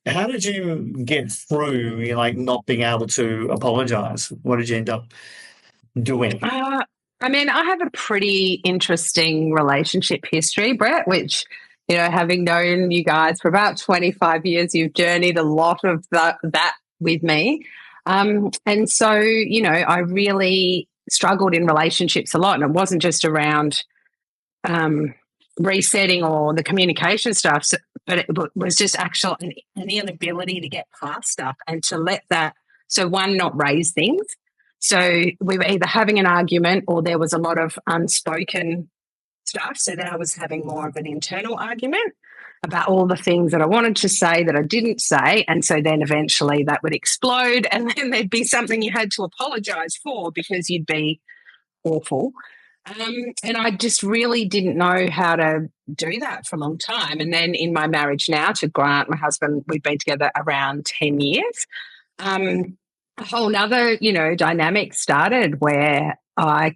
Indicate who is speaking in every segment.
Speaker 1: How did you get through, like, not being able to apologize? What did you end up doing?
Speaker 2: Uh, I mean, I have a pretty interesting relationship history, Brett, which, having known you guys for about 25 years, you've journeyed a lot of that with me. And so, I really struggled in relationships a lot. And it wasn't just around um, resetting or the communication stuff, but it was just actual an inability to get past stuff and to let that. So one, not raise things. So we were either having an argument or there was a lot of unspoken stuff. So then I was having more of an internal argument about all the things that I wanted to say that I didn't say. And so then eventually that would explode and then there'd be something you had to apologize for because you'd be awful. And I just really didn't know how to do that for a long time. And then in my marriage now to Grant, my husband, we've been together around 10 years. A whole nother, dynamic started where I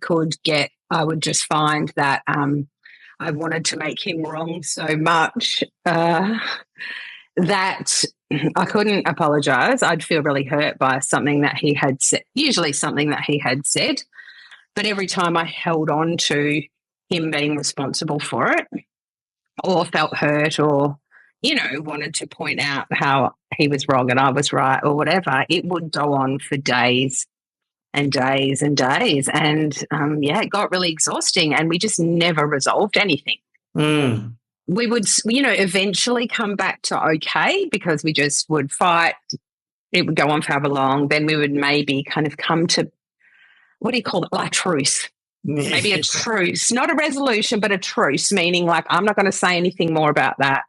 Speaker 2: would just find that I wanted to make him wrong so much that I couldn't apologize. I'd feel really hurt by something that he had said, usually something that he had said. But every time I held on to him being responsible for it or felt hurt or, wanted to point out how he was wrong and I was right or whatever, it would go on for days and days and days. And it got really exhausting and we just never resolved anything.
Speaker 1: Mm.
Speaker 2: We would, eventually come back to okay because we just would fight. It would go on for however long. Then we would maybe kind of come to, what do you call it? Like truce. Maybe a truce, not a resolution, but a truce, meaning like, I'm not going to say anything more about that.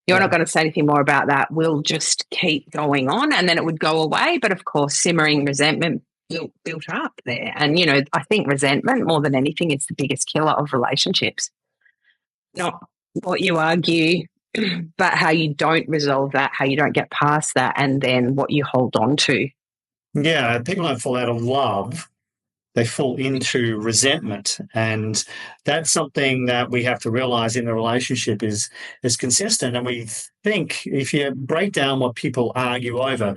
Speaker 2: You're not going to say anything more about that. We'll just keep going on and then it would go away. But of course, simmering resentment built up there. And, I think resentment more than anything is the biggest killer of relationships. Not what you argue, but how you don't resolve that, how you don't get past that, and then what you hold on to.
Speaker 1: Yeah, people don't fall out of love. They fall into resentment. And that's something that we have to realize in the relationship is consistent. And we think if you break down what people argue over,